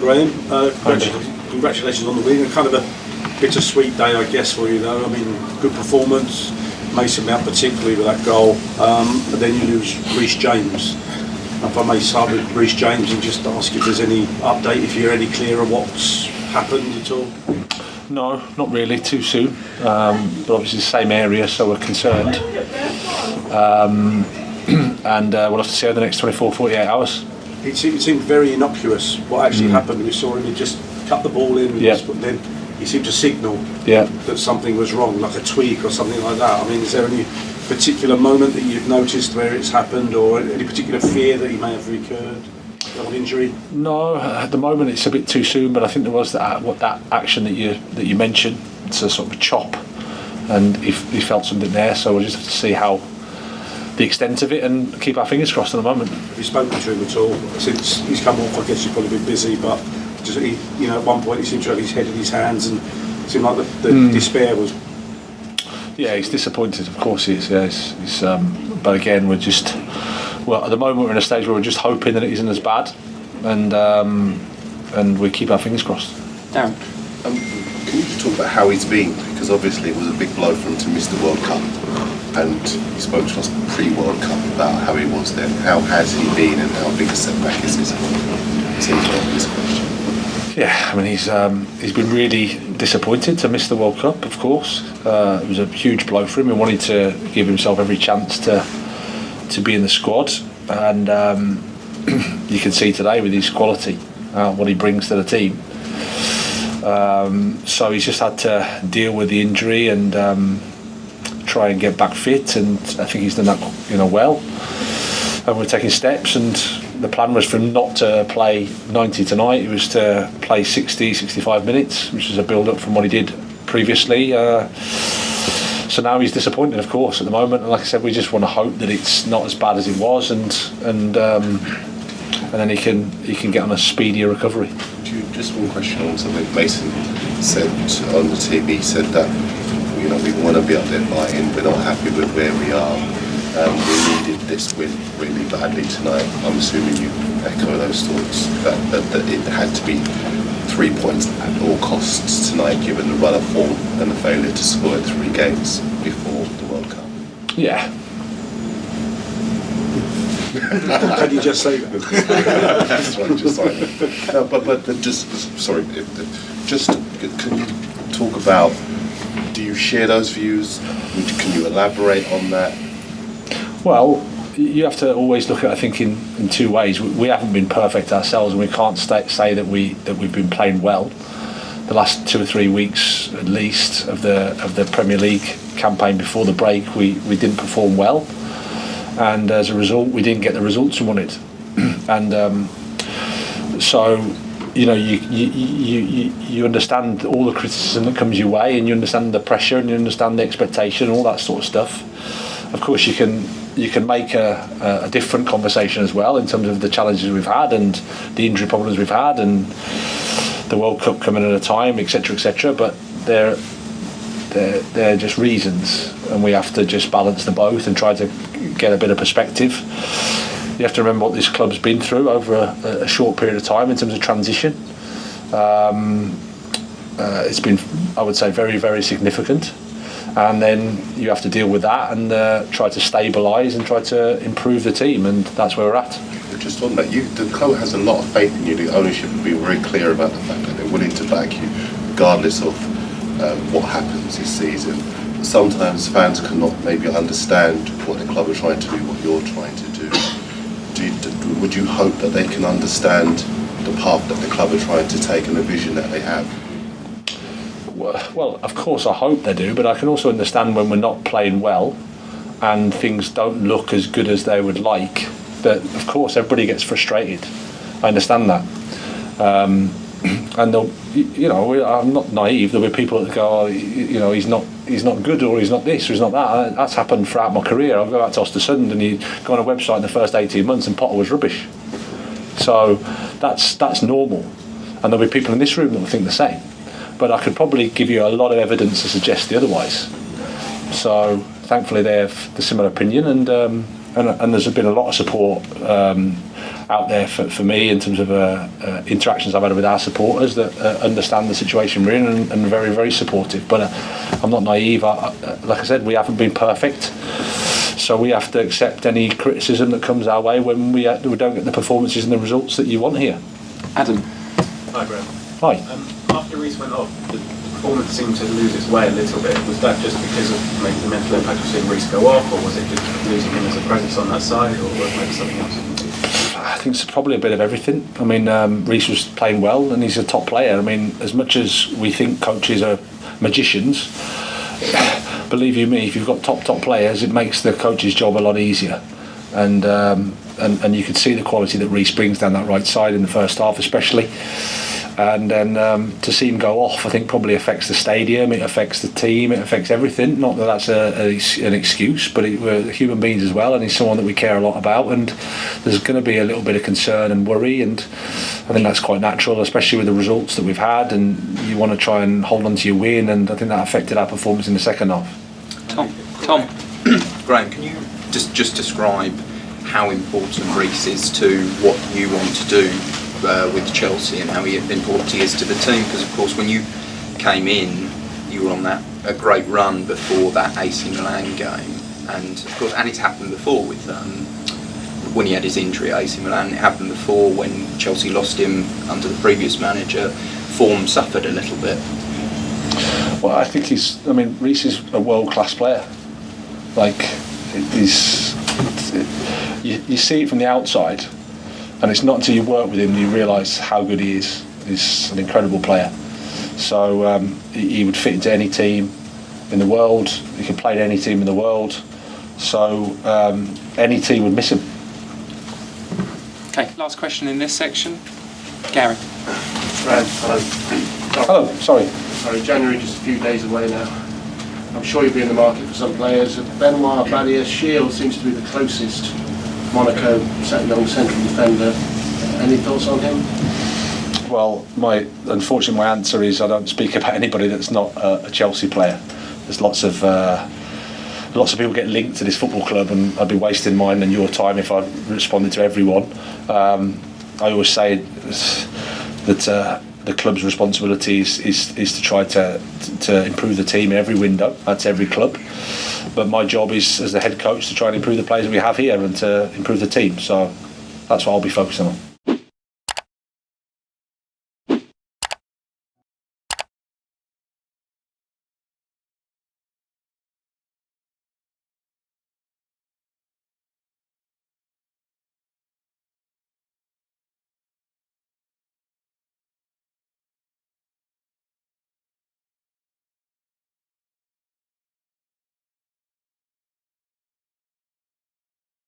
Graham. Congratulations on the win. Kind of a bittersweet day, I guess, for you, though. I mean, good performance. Mason Mount particularly with that goal. But then you lose Reece James. If I may start with Reece James and just ask if there's any update, if you're any clearer what's happened at all. No, not really, too soon. But obviously the same area, so we're concerned. And we'll have to see over the next 48 hours. It seemed very innocuous what actually happened. We saw him, he just cut the ball in, but then he seemed to signal that something was wrong, like a tweak or something like that. I mean, is there any particular moment that you've noticed where it's happened, or any particular fear that he may have recurred of injury? No, at the moment it's a bit too soon, but I think there was that action that you mentioned. It's a sort of a chop, and he felt something there, so we'll just have to see how the extent of it and keep our fingers crossed at the moment. Have you spoken to him at all since he's come off? I guess you've probably been busy, but just at one point he seemed to have his head in his hands and it seemed like the despair was. Yeah, he's disappointed, of course he is. Yeah, but again, at the moment we're in a stage where we're just hoping that it isn't as bad, and we keep our fingers crossed. Darren, can you just talk about how he's been? Because obviously it was a big blow for him to miss the World Cup, and he spoke to us pre-World Cup about how he was then. How has he been, and how big a setback is this? Seems an obvious question. Yeah, I mean he's been really disappointed to miss the World Cup. Of course, it was a huge blow for him. He wanted to give himself every chance to be in the squad, and you can see today with his quality what he brings to the team. So he's just had to deal with the injury and try and get back fit, and I think he's done that well. And we're taking steps, and the plan was for him not to play 90 tonight. It was to play 65 minutes, which was a build-up from what he did previously. So now he's disappointed, of course, at the moment. And like I said, we just want to hope that it's not as bad as it was, and then he can get on a speedier recovery. Just one question on something Mason said on the TV. He said that we want to be up there fighting. We're not happy with where we are. We needed this win really badly tonight. I'm assuming you echo those thoughts, that it had to be 3 points at all costs tonight, given the run of form and the failure to score in 3 games before the World Cup. Yeah. Can you just say that? Can you talk about? Do you share those views? Can you elaborate on that? Well, you have to always look at, I think, in 2 ways. We haven't been perfect ourselves, and we can't say that we've been playing well. The last 2 or 3 weeks, at least, of the Premier League campaign before the break, we didn't perform well, and as a result, we didn't get the results we wanted. And so, you understand all the criticism that comes your way, and you understand the pressure, and you understand the expectation, and all that sort of stuff. Of course, you can make a different conversation as well in terms of the challenges we've had and the injury problems we've had and the World Cup coming at a time, etc. But they're just reasons, and we have to just balance the both and try to get a bit of perspective. You have to remember what this club's been through over a short period of time in terms of transition. It's been, I would say, very, very significant. And then you have to deal with that and try to stabilise and try to improve the team, and that's where we're at. Just on that, the club has a lot of faith in you. The ownership will be very clear about the fact that they're willing to back you regardless of what happens this season. Sometimes fans cannot maybe understand what the club are trying to do, what you're trying to do. Would you hope that they can understand the path that the club are trying to take and the vision that they have? Well, of course I hope they do, but I can also understand when we're not playing well and things don't look as good as they would like, that of course everybody gets frustrated. I understand that. And I'm not naive. There'll be people that go, he's not good, or he's not this, or he's not that. That's happened throughout my career. I'll go out to Ostersund and you go on a website in the first 18 months and Potter was rubbish. So that's normal. And there'll be people in this room that will think the same. But I could probably give you a lot of evidence to suggest the otherwise. So thankfully they have the similar opinion, and there's been a lot of support out there for me in terms of interactions I've had with our supporters that understand the situation we're in and very, very supportive. But I'm not naive. Like I said, we haven't been perfect, so we have to accept any criticism that comes our way when we don't get the performances and the results that you want here. Adam. Hi, Graham. Hi. After Reece went off, the performance seemed to lose its way a little bit. Was that just because of maybe the mental impact of seeing Reece go off, or was it just losing him as a presence on that side, or was maybe something else? I think it's probably a bit of everything. I mean, Reece was playing well and he's a top player. I mean, as much as we think coaches are magicians, believe you me, if you've got top players, it makes the coach's job a lot easier. And you could see the quality that Reece brings down that right side in the first half especially. And then to see him go off, I think probably affects the stadium, it affects the team, it affects everything. Not that that's an excuse, but we're human beings as well, and he's someone that we care a lot about, and there's going to be a little bit of concern and worry, and I think that's quite natural, especially with the results that we've had, and you want to try and hold on to your win, and I think that affected our performance in the second half. Tom. Graham, can you just describe how important Reece is to what you want to do with Chelsea and how important he is to the team? Because of course when you came in you were on a great run before that AC Milan game, and of course, and it's happened before with when he had his injury at AC Milan. It happened before when Chelsea lost him under the previous manager. Form suffered a little bit. Well, I think Reece is a world-class player. Like, you see it from the outside, and it's not until you work with him you realise how good he is. He's an incredible player. So he would fit into any team in the world. He could play in any team in the world. So any team would miss him. Okay, last question in this section. Gary. Hello. Hello, sorry. Sorry, January just a few days away now. I'm sure you'll be in the market for some players. Benoit Badia Shield seems to be the closest Monaco young central defender. Any thoughts on him? Well, unfortunately my answer is I don't speak about anybody that's not a Chelsea player. There's lots of people get linked to this football club, and I'd be wasting mine and your time if I responded to everyone. I always say that the club's responsibility is to try to improve the team in every window. That's every club. But my job is, as the head coach, to try and improve the players we have here and to improve the team. So that's what I'll be focusing on.